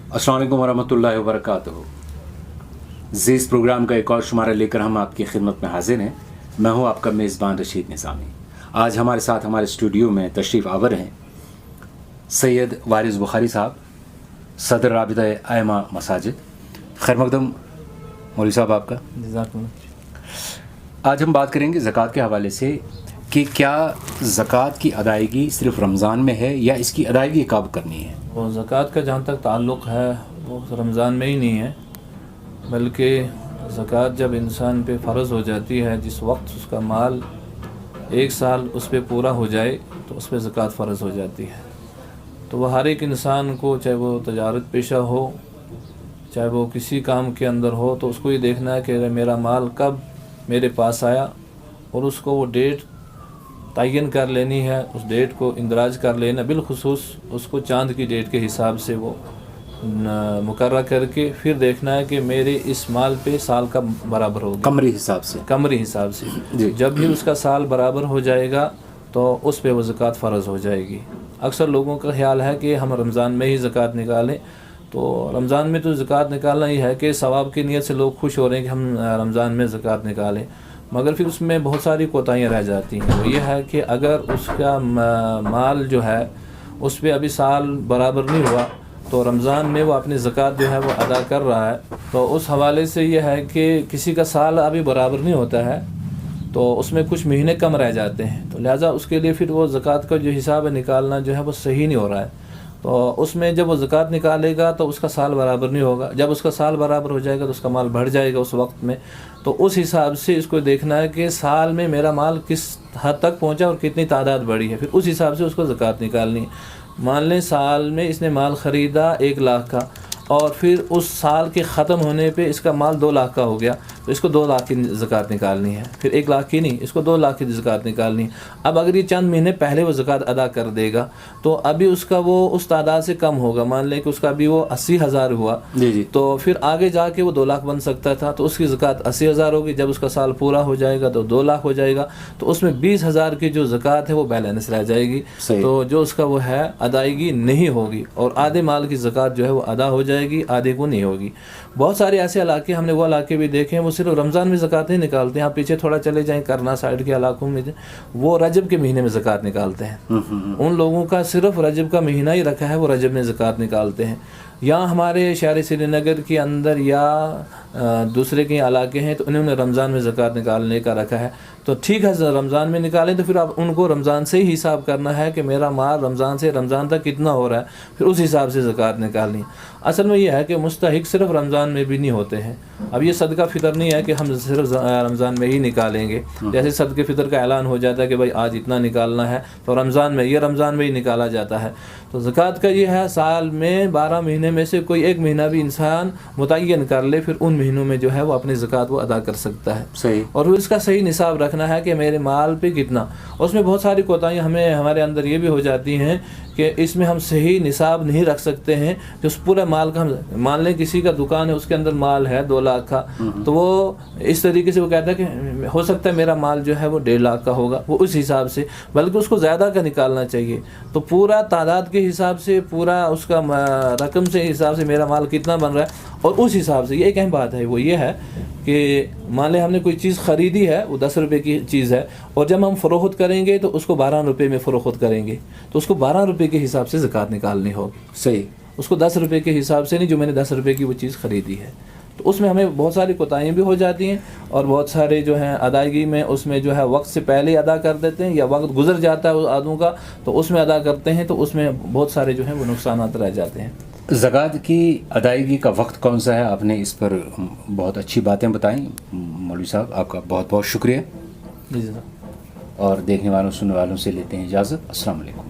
अस्सलाम वालेकुम वरहमतुल्लाहि वबरकातुहू। ज़ीज़ प्रोग्राम का एक और शुमारा लेकर हम आपकी खिदमत में हाजिर हैं। मैं हूं आपका मेज़बान रशीद निज़ामी। आज हमारे साथ हमारे स्टूडियो में तशरीफ़ आवर हैं सैयद वारिस बुखारी साहब, सदर राबिता आइमा मसाजिद। खैर मकदम मौलवी साहब आपका। आज हम बात करेंगे ज़कात के हवाले से कि क्या ज़कात की अदायगी सिर्फ़ रमज़ान में है या इसकी अदायगी कब करनी है। वो ज़कात का जहाँ तक ताल्लुक़ है वो रमज़ान में ही नहीं है, बल्कि ज़कात जब इंसान पे फ़र्ज़ हो जाती है, जिस वक्त उसका माल एक साल उस पर पूरा हो जाए तो उस पर ज़कात फ़र्ज़ हो जाती है। तो वह हर एक इंसान को, चाहे वो तजारत पेशा हो, चाहे वो किसी काम के अंदर हो, तो उसको ये देखना है कि मेरा माल कब मेरे पास आया और उसको वो डेट तयन कर लेनी है, उस डेट को इंदराज कर लेना, बिलखुसूस उसको चांद की डेट के हिसाब से वो मुकर्रर करके फिर देखना है कि मेरे इस माल पे साल का बराबर होगा, कमरी हिसाब से जब भी उसका साल बराबर हो जाएगा तो उस पे वो ज़कात फ़र्ज़ हो जाएगी। अक्सर लोगों का ख्याल है कि हम रमज़ान में ही ज़कात निकालें, तो रमज़ान में तो ज़कात निकालना ही है कि सवाब की नीयत से लोग खुश हो रहे हैं कि हम रमज़ान में ज़कात निकालें, मगर फिर उसमें बहुत सारी कोताहियाँ रह जाती हैं। वो ये है कि अगर उसका माल जो है उस पर अभी साल बराबर नहीं हुआ तो रमज़ान में वो अपनी ज़कात जो है वो अदा कर रहा है, तो उस हवाले से ये है कि किसी का साल अभी बराबर नहीं होता है तो उसमें कुछ महीने कम रह जाते हैं, तो लिहाजा उसके लिए फिर वो ज़कात का जो हिसाब है निकालना जो है वो सही नहीं हो रहा है। तो उसमें जब वो ज़कात निकालेगा तो उसका साल बराबर नहीं होगा, जब उसका साल बराबर हो जाएगा तो उसका माल बढ़ जाएगा उस वक्त में। तो उस हिसाब से इसको देखना है कि साल में मेरा माल किस हद तक पहुंचा और कितनी तादाद बढ़ी है, फिर उस हिसाब से उसको ज़कात निकालनी है। मान लें साल में इसने माल ख़रीदा 1 लाख का और फिर उस साल के ख़त्म होने पे इसका माल 2 लाख का हो गया, तो इसको 2 लाख की ज़कात निकालनी है, फिर 1 लाख की नहीं, इसको 2 लाख की ज़कात निकालनी है। अब अगर ये चंद महीने पहले वो ज़कात अदा कर देगा तो अभी उसका वो उस तादाद से कम होगा। मान लें कि उसका अभी वो 80,000 हुआ जी, तो फिर आगे जाके वो 2 लाख बन सकता था, तो उसकी ज़कात 80,000 होगी। जब उसका साल पूरा हो जाएगा तो 2 लाख हो जाएगा, तो उसमें 20,000 की जो ज़कात है वो बैलेंस रह जाएगी, तो जो उसका वो है अदायगी नहीं होगी और आधे माल की ज़कात जो है वो अदा हो जाएगी, आधे को नहीं होगी। बहुत सारे ऐसे इलाके हमने वो इलाके भी देखे हैं वो सिर्फ रमज़ान में ज़कात नहीं निकालते हैं। आप पीछे थोड़ा चले जाएं करना साइड के इलाकों में, वो रजब के महीने में ज़कात निकालते हैं। उन लोगों का सिर्फ रजब का महीना ही रखा है, वो रजब में ज़कात निकालते हैं। या हमारे शहर श्रीनगर के अंदर या दूसरे के इलाके हैं तो उन्होंने रमज़ान में ज़कात निकालने का रखा है, तो ठीक है रमज़ान में निकालें, तो फिर आप उनको रमज़ान से ही हिसाब करना है कि मेरा माल रमज़ान से रमज़ान तक कितना हो रहा है, फिर उस हिसाब से ज़कात निकालनी। असल में यह है कि मुस्तहिक सिर्फ रमज़ान में भी नहीं होते हैं। अब ये सदका फ़ितर नहीं है कि हम सिर्फ रमज़ान में ही निकालेंगे, जैसे सदके फ़ितर का ऐलान हो जाता है कि भाई आज इतना निकालना है तो रमज़ान में ही निकाला जाता है। तो ज़कात का ये है साल में 12 महीने में से कोई एक महीना भी इंसान मुतय्यन कर ले, फिर उन महीनों में जो है वो अपनी ज़कात वो अदा कर सकता है। सही। और इसका सही निसाब रखना है कि मेरे माल पे कितना। उसमें बहुत सारी कोताहियाँ हमारे अंदर ये भी हो जाती हैं कि इसमें हम सही निसाब नहीं रख सकते हैं। जो पूरे माल का हम मान लें किसी का दुकान है उसके अंदर माल है 2 लाख का, तो वो इस तरीके से वो कहता है कि हो सकता है मेरा माल जो है वो 1.5 लाख का होगा, वो उस हिसाब से, बल्कि उसको ज़्यादा का निकालना चाहिए। तो पूरा तादाद के हिसाब से, पूरा उसका रकम से हिसाब से मेरा माल कितना बन रहा है और उस हिसाब से। ये एक अहम बात है, वो ये है कि मान लें हमने कोई चीज़ ख़रीदी है, वो 10 रुपये की चीज़ है और जब हम फ़रोख्त करेंगे तो उसको 12 रुपये में फ़रोख्त करेंगे, तो उसको 12 रुपये के हिसाब से ज़कात निकालनी होगी। सही। उसको 10 रुपये के हिसाब से नहीं जो मैंने 10 रुपये की वो चीज़ ख़रीदी है। तो उसमें हमें बहुत सारी कोताहियाँ भी हो जाती हैं और बहुत सारे जो हैं अदायगी में उसमें जो है वक्त से पहले अदा कर देते हैं या वक्त गुजर जाता है आदों का तो उसमें अदा करते हैं, तो उसमें बहुत सारे जो हैं वो नुकसान रह जाते हैं। ज़कात की अदायगी का वक्त कौन सा है, आपने इस पर बहुत अच्छी बातें बताई मौलवी साहब, आपका बहुत बहुत शुक्रिया। जी सर। और देखने वालों सुनने वालों से लेते हैं इजाज़त। अस्सलाम वालेकुम।